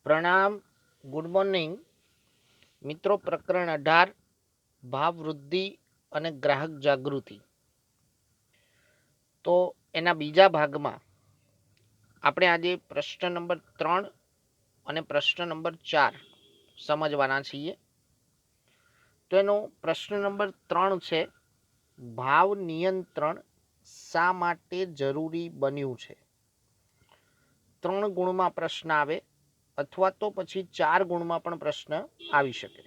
પ્રણામ, good morning મિત્રો. પ્રકરણ 18 ભાવ વૃદ્ધિ અને ગ્રાહક જાગૃતિ. તો એના બીજા ભાગમાં આપણે આજે પ્રશ્ન નંબર 3 અને પ્રશ્ન નંબર 4 સમજવાના છીએ. તો એનો પ્રશ્ન નંબર 3 છે, ભાવ નિયંત્રણ શા માટે જરૂરી બન્યું છે? 3 ગુણમાં પ્રશ્ન આવે અથવા તો પછી 4 ગુણમાં પણ પ્રશ્ન આવી શકે.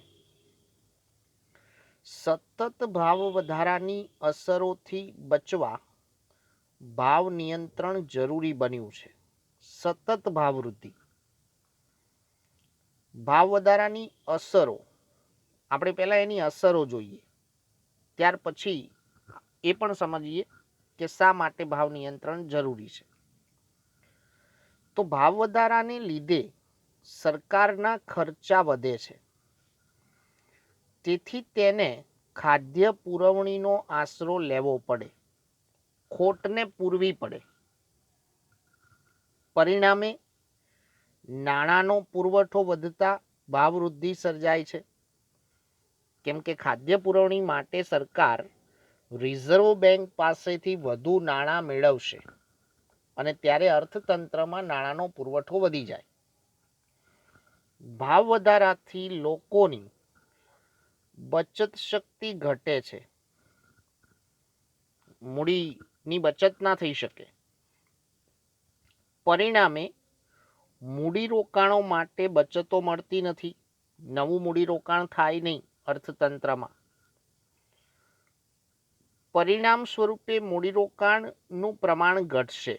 સતત ભાવ વધારાની અસરોથી બચવા ભાવ નિયંત્રણ જરૂરી બન્યું છે. સતત ભાવ વૃદ્ધિ, ભાવ વધારાની અસરો, આપણે પહેલા એની અસરો જોઈએ, ત્યાર પછી એ પણ સમજીએ કે શા માટે ભાવ નિયંત્રણ જરૂરી છે. તો ભાવ વધારાને લીધે સરકારના ખર્ચા વધે છે, તેથી તેને ખાદ્ય પુરવણીનો આશરો લેવો પડે, ખોટને પૂરવી પડે. પરિણામે નાણાંનો પુરવઠો વધતા ભાવ વૃદ્ધિ સર્જાય છે. કેમ કે ખાદ્ય પુરવણી માટે સરકાર રિઝર્વ બેંક પાસેથી વધુ નાણાં મેળવશે અને ત્યારે અર્થતંત્રમાં નાણાંનો પુરવઠો વધી જાય. ભાવ વધારાથી લોકોની બચત શક્તિ ઘટે છે, મૂડીની બચત ના થઈ શકે. પરિણામે મૂડીરોકાણો માટે બચતો મળતી નથી, નવું મૂડીરોકાણ થાય નહીં અર્થતંત્રમાં. પરિણામ સ્વરૂપે મૂડીરોકાણનું પ્રમાણ ઘટશે,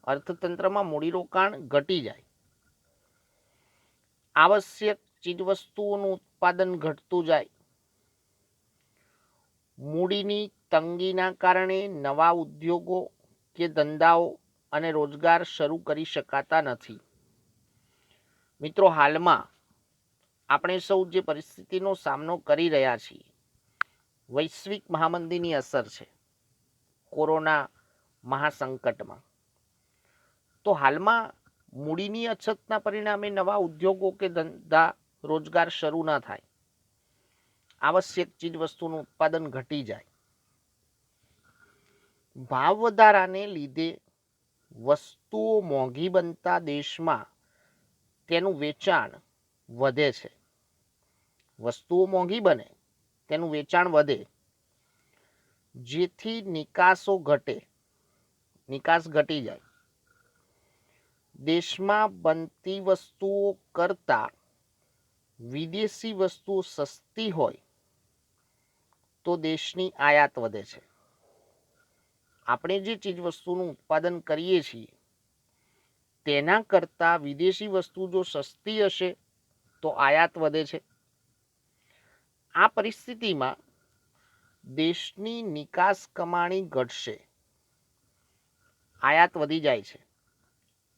અર્થતંત્રમાં મૂડીરોકાણ ઘટી જાય. આવશ્યક ચીજવસ્તુઓનું ઉત્પાદન ઘટતું જાય. મૂડીની તંગીના કારણે નવા ઉદ્યોગો કે ધંધાઓ અને રોજગાર શરૂ કરી શકાતા નથી. મિત્રો, હાલમાં આપણે સૌ જે પરિસ્થિતિનો સામનો કરી રહ્યા છીએ, વૈશ્વિક મહામંદીની અસર છે, કોરોના મહાસંકટમાં. તો હાલમાં મૂડીની અછતના પરિણામે નવા ઉદ્યોગો કે ધંધા રોજગાર શરૂ ના થાય, આવશ્યક ચીજવસ્તુનું ઉત્પાદન ઘટી જાય. ભાવ વધારાને લીધે વસ્તુઓ મોંઘી બનતા દેશમાં તેનું વેચાણ વધે છે. વસ્તુઓ મોંઘી બને, તેનું વેચાણ વધે, જેથી નિકાસો ઘટે, નિકાસ ઘટી જાય. દેશમાં બનતી વસ્તુઓ કરતાં વિદેશી વસ્તુઓ સસ્તી હોય તો દેશની આયાત વધે છે. આપણે જે ચીજવસ્તુનું ઉત્પાદન કરીએ છીએ તેના કરતાં વિદેશી વસ્તુ જો સસ્તી હશે તો આયાત વધે છે. આ પરિસ્થિતિમાં દેશની નિકાસ કમાણી ઘટશે, આયાત વધી જાય છે,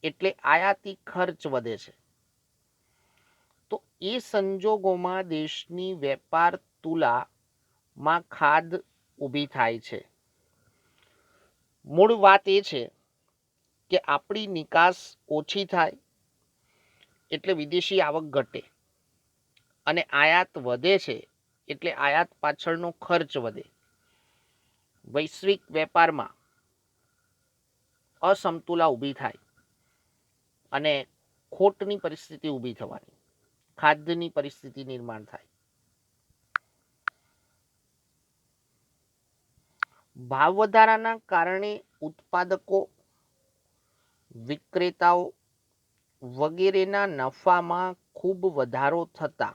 એટલે આયાતી ખર્ચ વધે છે. તો એ સંજોગોમાં દેશની વેપાર તુલામાં ખાધ ઊભી થાય છે. મૂળ વાત એ છે કે આપણી નિકાસ ઓછી થાય એટલે વિદેશી આવક ઘટે, અને આયાત વધે છે એટલે આયાત પાછળનો ખર્ચ વધે. વૈશ્વિક વેપારમાં અસમતુલા ઊભી થાય અને ખોટની પરિસ્થિતિ ઊભી થવાની, ખાદ્યની પરિસ્થિતિ નિર્માણ થાય. ભાવ વધારાના કારણે ઉત્પાદકો, વિક્રેતાઓ વગેરેના નફામાં ખૂબ વધારો થતા,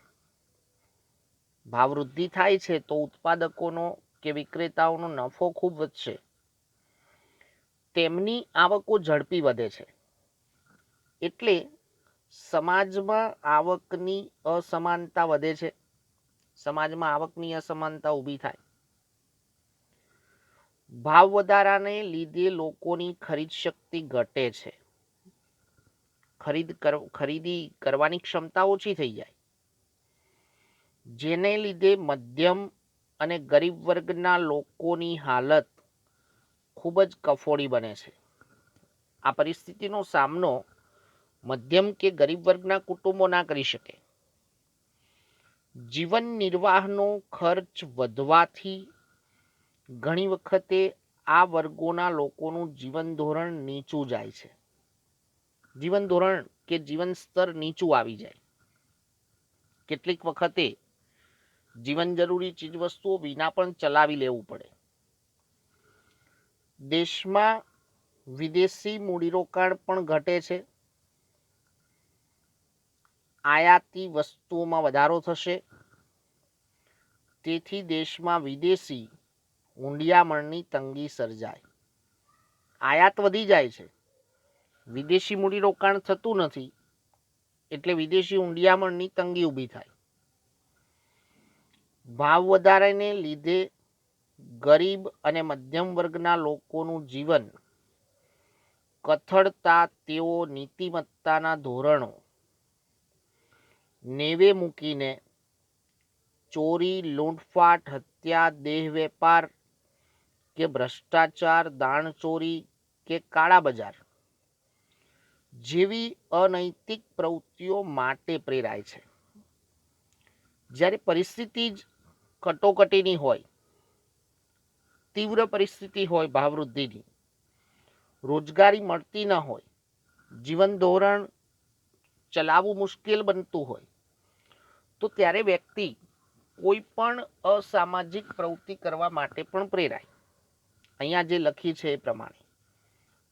ભાવ વૃદ્ધિ થાય છે તો ઉત્પાદકોનો કે વિક્રેતાઓનો નફો ખૂબ વધશે, તેમની આવકો ઝડપી વધે છે. એટલે સમાજમાં આવકની અસમાનતા વધે છે, સમાજમાં આવકની અસમાનતા ઊભી થાય. ભાવ વધારાને લીધે લોકોની ખરીદ શક્તિ ઘટે છે, ખરીદી કરવાની ક્ષમતા ઓછી થઈ જાય, જેને લીધે મધ્યમ અને ગરીબ વર્ગના લોકોની હાલત ખૂબ જ કફોડી બને છે. આ પરિસ્થિતિનો સામનો મધ્યમ કે ગરીબ વર્ગના કુટુંબો ના કરી શકે. જીવન નિર્વાહનો ખર્ચ વધવાથી ઘણી વખતે આ વર્ગોના લોકોનું જીવન ધોરણ નીચું જાય છે. જીવન ધોરણ કે જીવન સ્તર નીચું આવી જાય. કેટલીક વખતે જીવન જરૂરી ચીજવસ્તુઓ વિના પણ ચલાવી લેવું પડે. દેશમાં વિદેશી મૂડીરોકાણ પણ ઘટે છે. આયાતી વસ્તુઓમાં વધારો થશે. તેથી દેશમાં વિદેશી હુંડિયામણની તંગી સર્જાય. આયાત વધી જાય છે, વિદેશી મૂડીરોકાણ થતું નથી, એટલે વિદેશી હુંડિયામણની તંગી ઊભી થાય. ભાવ વધારાને લીધે ગરીબ અને મધ્યમ વર્ગના લોકોનું જીવન કથળતા તેઓ નીતિમત્તાના ધોરણો નેવે મૂકીને ચોરી, લૂંટફાટ, હત્યા, દેહ વેપાર કે ભ્રષ્ટાચાર, દાણચોરી કે કાળા બજાર જેવી અનૈતિક પ્રવૃત્તિઓ માટે પ્રેરાય છે. જ્યારે પરિસ્થિતિ જ કટોકટીની હોય, તીવ્ર પરિસ્થિતિ હોય ભાવવૃદ્ધિની, રોજગારી મળતી ન હોય, જીવન ધોરણ ચલાવવું મુશ્કેલ બનતું હોય, તો ત્યારે વ્યક્તિ કોઈ પણ અસામાજિક પ્રવૃત્તિ કરવા માટે પણ પ્રેરાય. અહીંયા જે લખી છે એ પ્રમાણે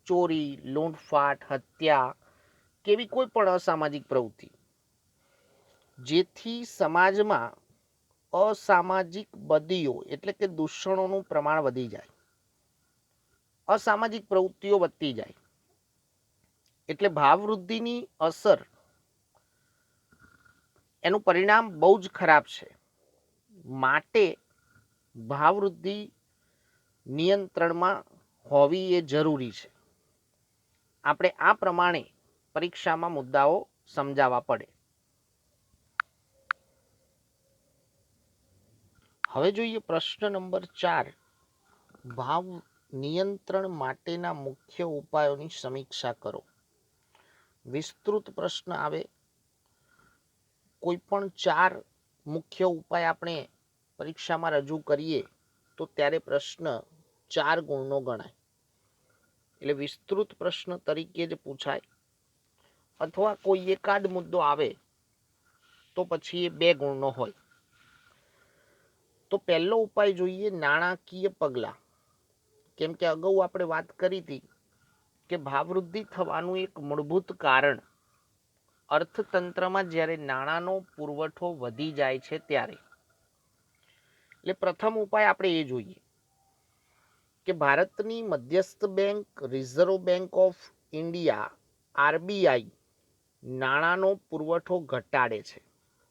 ચોરી, લૂંટફાટ, હત્યા કેવી કોઈ પણ અસામાજિક પ્રવૃત્તિ, જેથી સમાજમાં અસામાજિક બદીઓ એટલે કે દૂષણોનું પ્રમાણ વધી જાય, અસામાજિક પ્રવૃત્તિઓ વધતી જાય. એટલે ભાવવૃદ્ધિની અસર, એનું પરિણામ બહુ જ ખરાબ છે. માટે ભાવવૃદ્ધિ નિયંત્રણમાં હોવી એ જરૂરી છે. આપણે આ પ્રમાણે પરીક્ષામાં મુદ્દાઓ સમજાવવા પડે. હવે જોઈએ પ્રશ્ન નંબર 4. ભાવ નિયંત્રણ માટેના મુખ્ય ઉપાયોની સમીક્ષા કરો. વિસ્તૃત પ્રશ્ન આવે. કોઈ પણ 4 મુખ્ય ઉપાય આપણે પરીક્ષામાં રજૂ કરીએ તો ત્યારે પ્રશ્ન 4 ગુણનો ગણાય. એટલે વિસ્તૃત પ્રશ્ન તરીકે જ પૂછાય, અથવા કોઈ એકાદ મુદ્દો આવે તો પછી એ 2 ગુણનો હોય. તો પહેલો ઉપાય જોઈએ નાણાકીય પગલાં. કેમ કે અગાઉ આપણે વાત કરી હતી કે ભાવવૃદ્ધિ થવાનું એક મૂળભૂત કારણ અર્થતંત્રમાં જ્યારે નાણાંનો પુરવઠો વધી જાય છે ત્યારે. એટલે પ્રથમ ઉપાય આપણે એ જોઈએ કે ભારતની મધ્યસ્થ bank reserve bank of India RBI નાણાંનો પુરવઠો ઘટાડે છે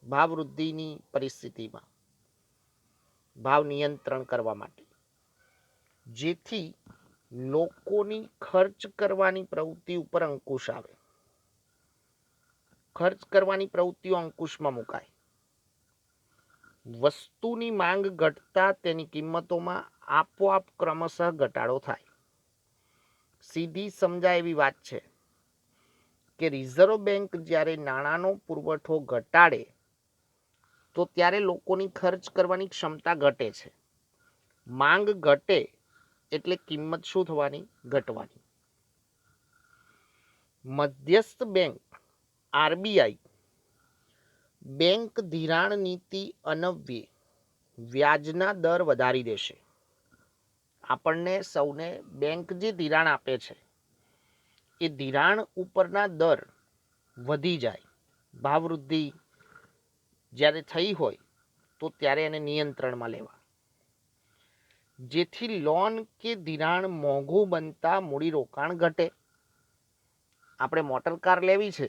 ભાવવૃદ્ધિની પરિસ્થિતિમાં, ભાવ નિયંત્રણ કરવા માટે, જેથી લોકોની ખર્ચ કરવાની પ્રવૃત્તિ ઉપર અંકુશ આવે. ખર્ચ કરવાની પ્રવૃત્તિઓ અંકુશમાં મુકાય. વસ્તુની માંગ ઘટતા તેની કિંમતોમાં આપોઆપ ક્રમશઃ ઘટાડો થાય. સીધી સમજાય એવી વાત છે કે રિઝર્વ બેંક જ્યારે નાણાંનો પુરવઠો ઘટાડે તો ત્યારે લોકોની ખર્ચ કરવાની ક્ષમતા ઘટે છે. માંગ ઘટે એટલે કિંમત શું થવાની? ઘટવાની. મધ્યસ્થ બેંક આરબીઆઈ બેંક ધિરાણ નીતિ અન્વયે વ્યાજના દર વધારી દેશે. આપણને સૌને બેંક જે ધિરાણ આપે છે એ ધિરાણ ઉપરના દર વધી જાય. ભાવવૃદ્ધિ જ્યારે થઈ હોય તો ત્યારે એને નિયંત્રણમાં લેવા, જેથી લોન કે ધિરાણ મોંઘું બનતા મૂડીરોકાણ ઘટે. આપણે મોટરકાર લેવી છે,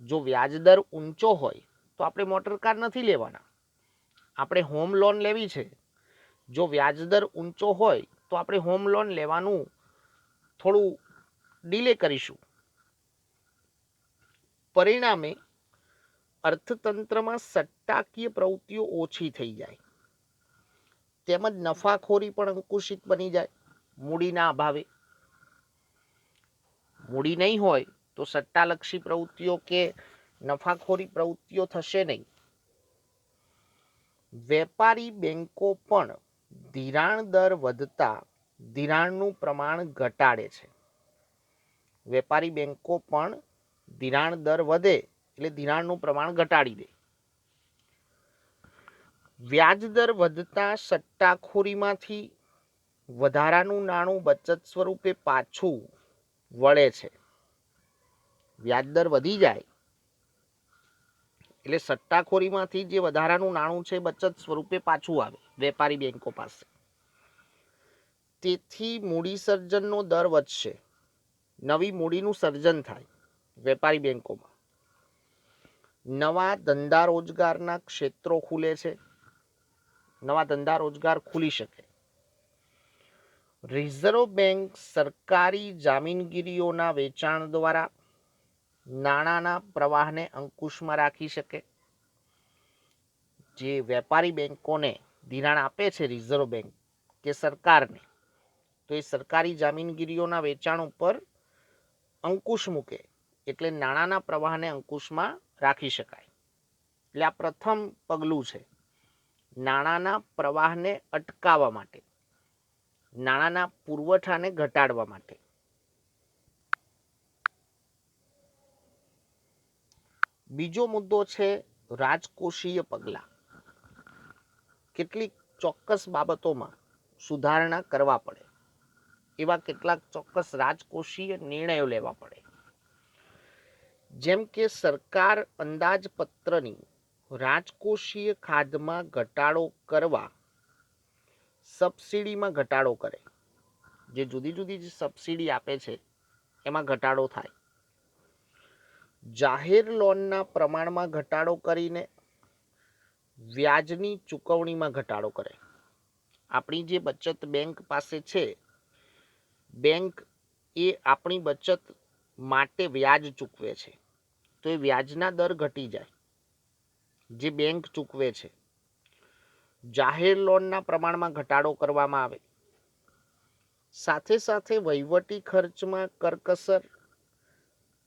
જો વ્યાજદર ઊંચો હોય તો આપણે મોટરકાર નથી લેવાના. આપણે હોમ લોન લેવી છે, જો વ્યાજદર ઊંચો હોય તો આપણે હોમ લોન લેવાનું થોડું ડિલે કરીશું. પરિણામે અર્થતંત્રમાં સટ્ટાકીય પ્રવૃત્તિઓ ઓછી થઈ જાય, તેમજ નફાખોરી પણ અંકુશિત બની જાય. મૂડીના અભાવે મૂડી નહીં હોય તો સટ્ટાલક્ષી પ્રવૃત્તિઓ કે નફાખોરી પ્રવૃત્તિઓ થશે નહીં. વેપારી બેંકો પણ ધિરાણ દર વધતા ધિરાણનું પ્રમાણ ઘટાડે છે. વેપારી બેંકો પણ ધિરાણ દર વધે એટલે ધિરાણનું પ્રમાણ ઘટાડી દે. વ્યાજ દર વધતા સટ્ટાખોરીમાંથી વધારાનું નાણું બચત સ્વરૂપે પાછું વળે છે. વ્યાજ દર વધી જાય એટલે સટ્ટાખોરીમાંથી જે વધારાનું નાણું છે બચત સ્વરૂપે પાછું આવે વેપારી બેંકો પાસે. તેથી મૂડી સર્જનનો દર વધશે. નવી મૂડીનું સર્જન થાય વેપારી બેંકોમાં. નવા ધંધા રોજગારના ક્ષેત્રો ખુલે છે. નવા ધંધા રોજગાર ખુલી શકે. રિઝર્વ બેંક સરકારી જામીનગીરીઓના વેચાણ દ્વારા નાણાંના પ્રવાહને અંકુશમાં રાખી શકે. જે વેપારી બેંકોને ધિરાણ આપે છે રિઝર્વ બેંક કે સરકારને, તો એ સરકારી જામીનગીરીઓના વેચાણ ઉપર અંકુશ મૂકે એટલે નાણાંના પ્રવાહને અંકુશમાં રાખી શકાય. એટલે આ પ્રથમ પગલું છે નાણાંના પ્રવાહને અટકાવવા માટે, નાણાંના પુરવઠાને ઘટાડવા માટે. બીજો મુદ્દો છે રાજકોષીય પગલાં. કેટલીક ચોક્કસ બાબતોમાં સુધારણા કરવા પડે એવા કેટલાક ચોક્કસ રાજકોષીય નિર્ણયો લેવા પડે. જેમ કે સરકાર અંદાજપત્રની રાજકોષીય ખાધમાં ઘટાડો કરવા સબસિડીમાં ઘટાડો કરે. જે જુદી જુદી સબસિડી આપે છે એમાં ઘટાડો થાય. જાહેર લોનના પ્રમાણમાં ઘટાડો કરીને વ્યાજની ચૂકવણીમાં ઘટાડો કરે. આપણી જે બચત બેંક પાસે છે, બેંક એ આપણી બચત માટે વ્યાજ ચૂકવે છે, તો એ વ્યાજના દર ઘટી જાય જે બેંક ચૂકવે છે. જાહેર લોનના પ્રમાણમાં ઘટાડો કરવામાં આવે. સાથે સાથે વહીવટી ખર્ચમાં કરકસર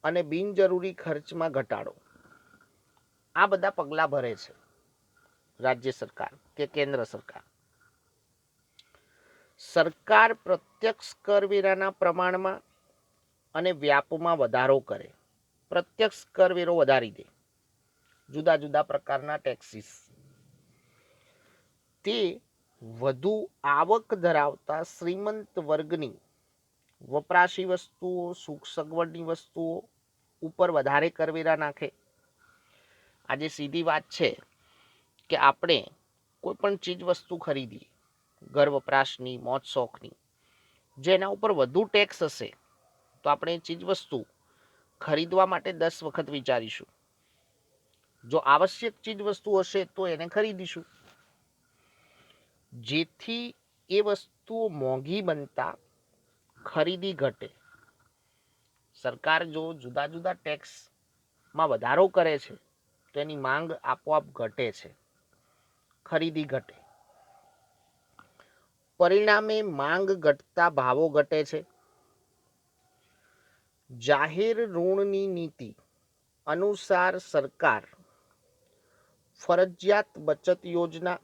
અને બિનજરૂરી ખર્ચમાં ઘટાડો. આ બધા પગલાં ભરે છે રાજ્ય સરકાર કે કેન્દ્ર સરકાર. સરકાર પ્રત્યક્ષ કરવેરાના પ્રમાણમાં અને વ્યાપમાં વધારો કરે. પ્રત્યક્ષ કરવેરો વધારી દે, જુદા જુદા પ્રકારના ટેક્સીસ. તે વધુ આવક ધરાવતા શ્રીમંત વર્ગની વપરાશી વસ્તુઓ, સુખ સગવડની વસ્તુઓ ઉપર વધારે કરવેરા નાખે. આજે સીધી વાત છે કે આપણે કોઈ પણ ચીજ વસ્તુ ખરીદીએ, ઘર વપરાશની, મોજ શોખની, જેના ઉપર વધુ ટેક્સ હશે તો આપણે એ ચીજ વસ્તુ ખરીદવા માટે 10 વખત વિચારીશું. જો આવશ્યક ચીજ વસ્તુ હશે તો એને ખરીદીશું. જેથી એ વસ્તુઓ મોંઘી બનતા ખરીદી ઘટે. સરકાર જો જુદા જુદા ટેક્સમાં વધારો કરે છે તો એની માંગ આપોઆપ ઘટે છે, ખરીદી ઘટે. પરિણામે માંગ ઘટતા ભાવો ઘટે છે. જાહેર ઋણની નીતિ અનુસાર સરકાર ફરજિયાત બચત યોજના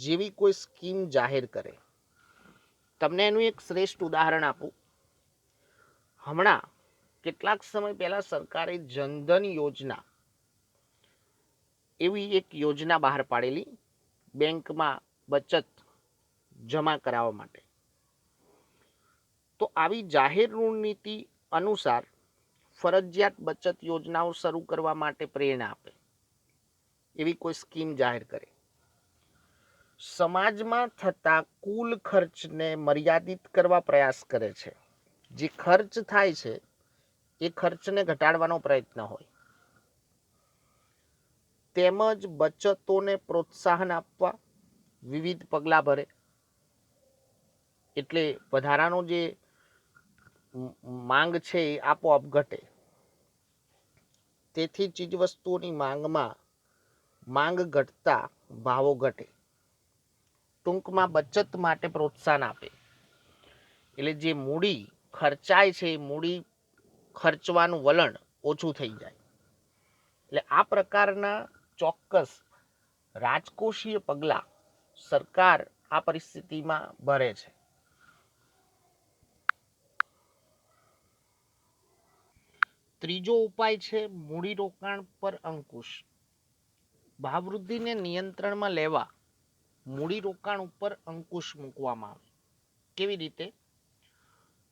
જેવી કોઈ સ્કીમ જાહેર કરે. તમને એનું એક શ્રેષ્ઠ ઉદાહરણ આપું. હમણાં કેટલાક સમય પહેલા સરકારે જનધન યોજના એવી એક યોજના બહાર પાડેલી બેંકમાં બચત જમા કરાવવા માટે. તો આવી જાહેર ઋણ નીતિ અનુસાર ફરજિયાત બચત યોજનાઓ શરૂ કરવા માટે પ્રેરણા આપે એવી કોઈ સ્કીમ જાહેર કરે. સમાજમાં થતા કુલ ખર્ચને મર્યાદિત કરવા પ્રયાસ કરે છે. જે ખર્ચ થાય છે એ ખર્ચને ઘટાડવાનો પ્રયત્ન હોય. તેમજ બચતોને પ્રોત્સાહન આપવા વિવિધ પગલાં ભરે. એટલે વધારાનો જે માંગ છે એ આપોઆપ ઘટે. તેથી ચીજવસ્તુઓની માંગમાં માંગ ઘટતા ભાવો ઘટે. ટૂંકમાં બચત માટે પ્રોત્સાહન આપે. એટલે જે મૂડી ખર્ચાય છે એ મૂડી ખર્ચવાનું વલણ ઓછું થઈ જાય. એટલે આ પ્રકારના ચોક્કસ રાજકોષીય પગલાં સરકાર આ પરિસ્થિતિમાં ભરે છે. ત્રીજો ઉપાય છે મૂડીરોકાણ પર અંકુશ. ભાવવૃદ્ધિને નિયંત્રણમાં લેવા મૂડીરોકાણ ઉપર અંકુશ મૂકવામાં આવે. કેવી રીતે?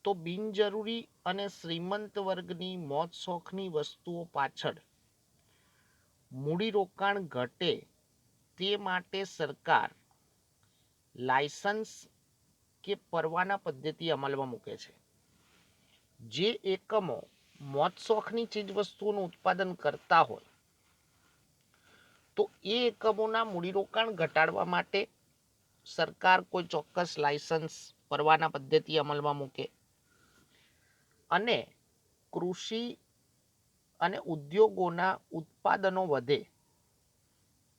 તો બિનજરૂરી અને શ્રીમંત વર્ગની મોજ શોખની વસ્તુઓ પાછળ મૂડીરોકાણ ઘટે તે માટે સરકાર લાયસન્સ કે પરવાના પદ્ધતિ અમલમાં મૂકે છે. જે એકમો મોજ શોખની ચીજવસ્તુઓનું ઉત્પાદન કરતા હોય તો એ એકમોના મૂડીરોકાણ ઘટાડવા માટે સરકાર કોઈ ચોક્કસ લાયસન્સ પરવાના પદ્ધતિ અમલમાં મૂકે અને કૃષિ અને ઉદ્યોગોના ઉત્પાદનો વધે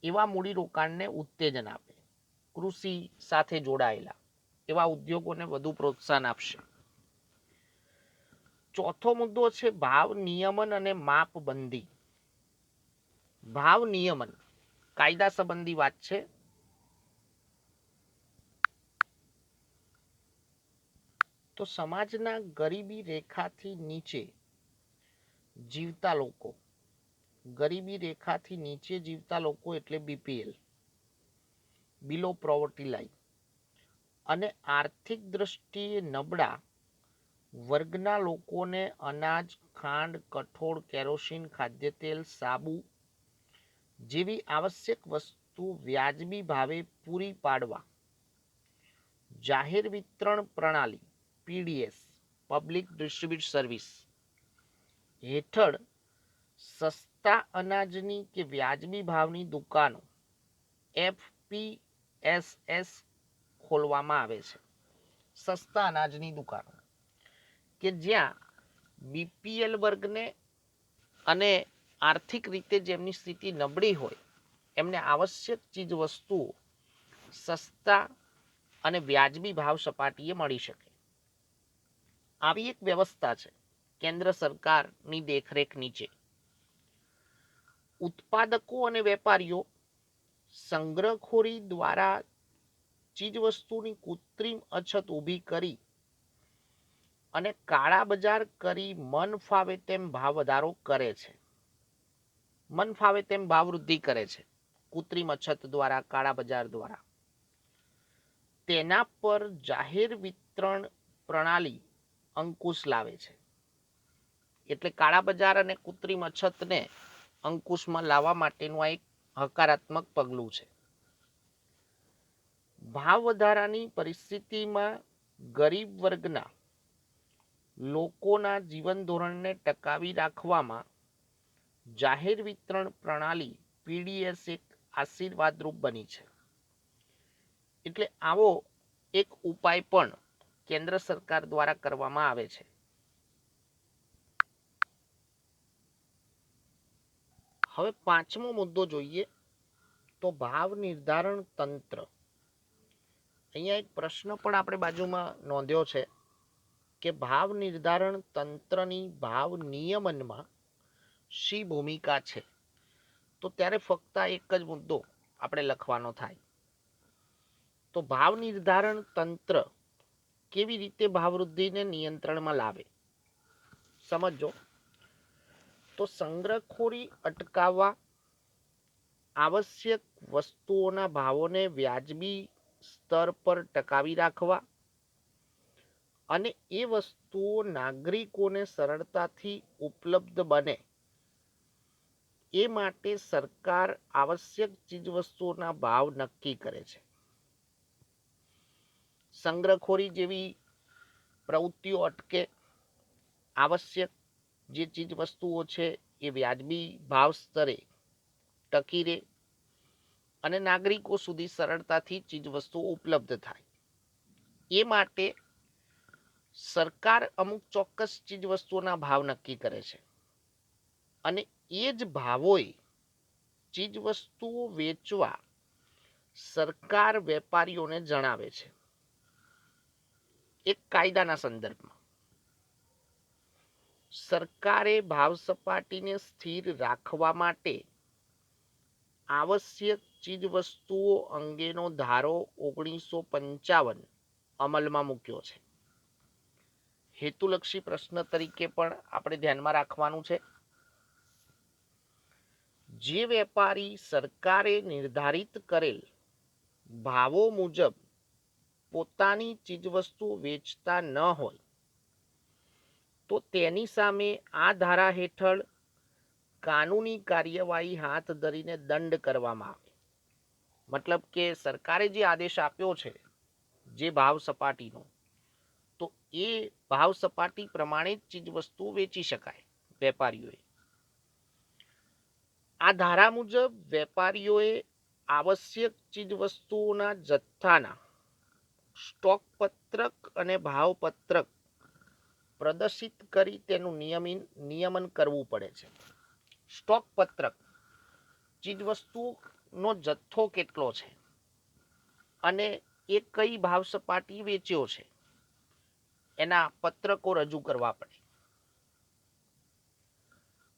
એવા મૂડીરોકાણને ઉત્તેજન આપે. કૃષિ સાથે જોડાયેલા એવા ઉદ્યોગોને વધુ પ્રોત્સાહન આપશે. ચોથો મુદ્દો છે ભાવ નિયમન અને માપબંધી. ભાવ નિયમન કાયદા સંબંધી વાત છે. તો સમાજના ગરીબી રેખાથી નીચે જીવતા લોકો, ગરીબી રેખાથી નીચે જીવતા લોકો એટલે બીપીએલ, બિલો પોવર્ટી લાઈન, અને આર્થિક દ્રષ્ટિએ નબળા વર્ગના લોકોને અનાજ, ખાંડ, કઠોળ, કેરોસીન, ખાદ્યતેલ, સાબુ જેવી આવશ્યક વસ્તુ વ્યાજબી ભાવે પૂરી પાડવા જાહેર વિતરણ પ્રણાલી પીડીએસ પબ્લિક ડિસ્ટ્રીબ્યુશન સર્વિસ હેઠળ સસ્તા અનાજની કે વ્યાજબી ભાવની દુકાનો એફપીએસએસ ખોલવામાં આવે છે. સસ્તા અનાજની દુકાનો કે જ્યાં બીપીએલ વર્ગને અને આર્થિક રીતે જેમની સ્થિતિ નબળી હોય એમને આવશ્યક ચીજ વસ્તુઓ સસ્તા અને વ્યાજબી ભાવ સપાટીએ મળી શકે. આવી એક વ્યવસ્થા છે કેન્દ્ર સરકારની દેખરેખ નીચે. ઉત્પાદકો અને વેપારીઓ સંગ્રહખોરી દ્વારા ચીજવસ્તુની કૃત્રિમ અછત ઊભી કરી અને કાળા બજાર કરી મન ફાવે તેમ ભાવ વધારો કરે છે. મન ફાવે તેમ ભાવ વૃદ્ધિ કરે છે કૃત્રિમ અછત દ્વારા, કાળા બજાર દ્વારા. તેના પર જાહેર વિતરણ પ્રણાલી અંકુશ લાવે છે. એટલે કાળા બજાર અને કૃત્રિમ અછતને અંકુશમાં લાવવા માટેનું આ એક હકારાત્મક પગલું છે. ભાવ વધારાની પરિસ્થિતિમાં ગરીબ વર્ગના લોકોના જીવન ધોરણને ટકાવી રાખવામાં જાહેર વિતરણ પ્રણાલી પીડીએસ એક આશીર્વાદરૂપ બની છે. એટલે આવો એક ઉપાય પણ કેન્દ્ર સરકાર દ્વારા કરવામાં આવે છે. હવે પાંચમો મુદ્દો જોઈએ તો ભાવ નિર્ધારણ તંત્ર. અહીંયા એક પ્રશ્ન પણ આપણે બાજુમાં નોંધ્યો છે કે ભાવ નિર્ધારણ તંત્રની ભાવ નિયમનમાં શી ભૂમિકા છે. તો ત્યારે ફક્ત એક જ મુદ્દો આપણે લખવાનો થાય. તો ભાવ નિર્ધારણ તંત્ર કેવી રીતે ભાવ વૃદ્ધિને નિયંત્રણમાં લાવે સમજો. તો સંગ્રહખોરી અટકાવવા, આવશ્યક વસ્તુઓના ભાવોને વ્યાજબી સ્તર પર ટકાવી રાખવા અને એ વસ્તુઓ નાગરિકોને સરળતાથી ઉપલબ્ધ બને એ માટે સરકાર આવશ્યક ચીજવસ્તુઓના ભાવ નક્કી કરે છે. સંગ્રહખોરી જેવી પ્રવૃત્તિઓ અટકે, આવશ્યક જે ચીજવસ્તુઓ છે એ વ્યાજબી ભાવ સ્તરે ટકી રહે અને નાગરિકો સુધી સરળતાથી ચીજવસ્તુઓ ઉપલબ્ધ થાય એ માટે સરકાર અમુક ચોક્કસ ચીજવસ્તુઓના ભાવ નક્કી કરે છે અને એ જ ભાવોએ ચીજવસ્તુઓ વેચવા સરકાર વેપારીઓને જણાવે છે એક કાયદાના સંદર્ભમાં. સરકારે ભાવ સપાટીને સ્થિર રાખવા માટે આવશ્યક ચીજવસ્તુઓ અંગેનો ધારો 1955 અમલમાં મૂક્યો છે. હેતુલક્ષી પ્રશ્ન તરીકે પણ આપણે ધ્યાનમાં રાખવાનું છે. જે વેપારી સરકારે નિર્ધારિત કરેલ ભાવો મુજબ પોતાની ચીજવસ્તુ વેચતા ન હોય તો તેની સામે આ ધારા હેઠળ કાનૂની કાર્યવાહી હાથ ધરીને દંડ કરવામાં આવે. મતલબ કે સરકારે જે આદેશ આપ્યો છે જે ભાવ સપાટીનો, તો એ ભાવ સપાટી પ્રમાણે જ ચીજવસ્તુ વેચી શકાય વેપારીઓએ. આ ધારા મુજબ વેપારીઓએ આવશ્યક ચીજવસ્તુઓના જથ્થાના સ્ટોક પત્રક અને ભાવ પત્રક પ્રદર્શિત કરી તેનું નિયમન કરવું પડે છે. સ્ટોક પત્રક ચીજવસ્તુનો જથ્થો કેટલો છે અને એ કઈ ભાવ સપાટી વેચ્યો છે એના પત્રકો રજૂ કરવા પડે.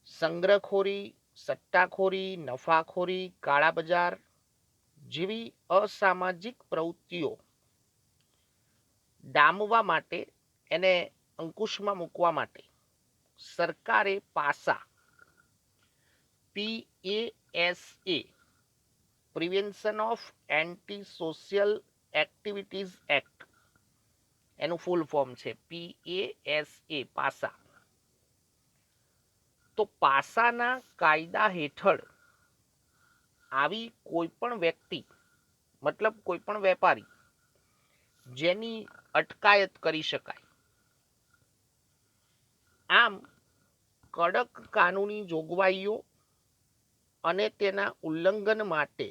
સંગ્રહખોરી, સટ્ટાખોરી, નફાખોરી, કાળા બજાર જેવી અસામાજિક પ્રવૃત્તિઓ ડામવા માટે, એને અંકુશમાં મૂકવા માટે સરકારે પાસા PASA prevention of anti social activities act, એનું ફૂલ ફોર્મ છે PASA, પાસા. તો પાસાના કાયદા હેઠળ આવી કોઈ પણ વ્યક્તિ, મતલબ કોઈ પણ વેપારી જેની અટકાયત કરી શકાય. આમ કડક કાનૂની જોગવાઈઓ અને તેના ઉલ્લંઘન માટે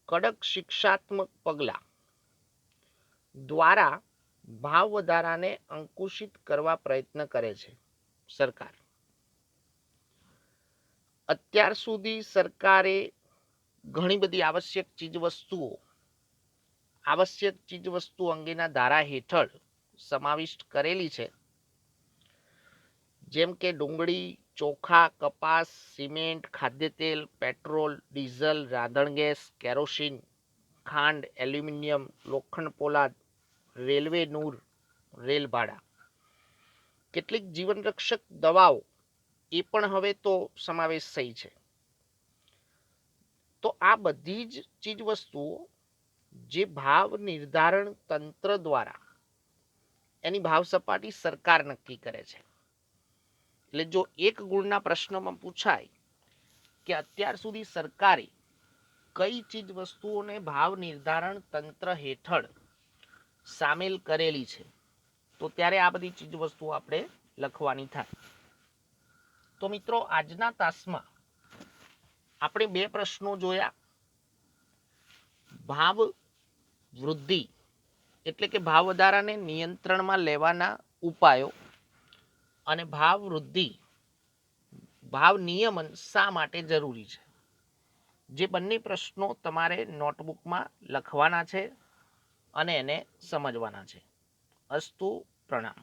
કડક શિક્ષાત્મક પગલાં દ્વારા ભાવ વધારાને અંકુશિત કરવા પ્રયત્ન કરે છે સરકાર. અત્યાર સુધી સરકારે ઘણી બધી આવશ્યક ચીજવસ્તુ અંગેના ધારા હેઠળ સમાવિષ્ટ કરેલી છે. જેમ કે ડુંગળી, ચોખા, કપાસ, સિમેન્ટ, ખાદ્ય તેલ, પેટ્રોલ, ડીઝલ, રાંધણ ગેસ, કેરોસીન, ખાંડ, એલ્યુમિનિયમ, લોખંડ પોલાદ, રેલવે નૂર, રેલ ભાડા, કેટલીક જીવનરક્ષક દવાઓ એ પણ હવે તો સમાવેશ થઈ છે. તો આ બધી જ ચીજવસ્તુઓ જે ભાવ નિર્ધારણ તંત્ર દ્વારા એની ભાવ સપાટી સરકાર નક્કી કરે છે. એટલે જો એક ગુણના પ્રશ્નમાં પૂછાય કે અત્યાર સુધી સરકારે કઈ ચીજવસ્તુઓને ભાવ નિર્ધારણ તંત્ર હેઠળ સામેલ કરેલી છે, તો ત્યારે આ બધી ચીજવસ્તુઓ આપણે લખવાની થાય. તો મિત્રો, આજના તાસમાં આપણે બે પ્રશ્નો જોયા. ભાવ વૃદ્ધિ એટલે કે ભાવ વધારાને નિયંત્રણમાં લેવાના ઉપાયો, અને ભાવ વૃદ્ધિ, ભાવ નિયમન શા માટે જરૂરી છે. જે બંને પ્રશ્નો તમારે નોટબુકમાં લખવાના છે અને એને સમજવાના છે. અસ્તુ, પ્રણામ.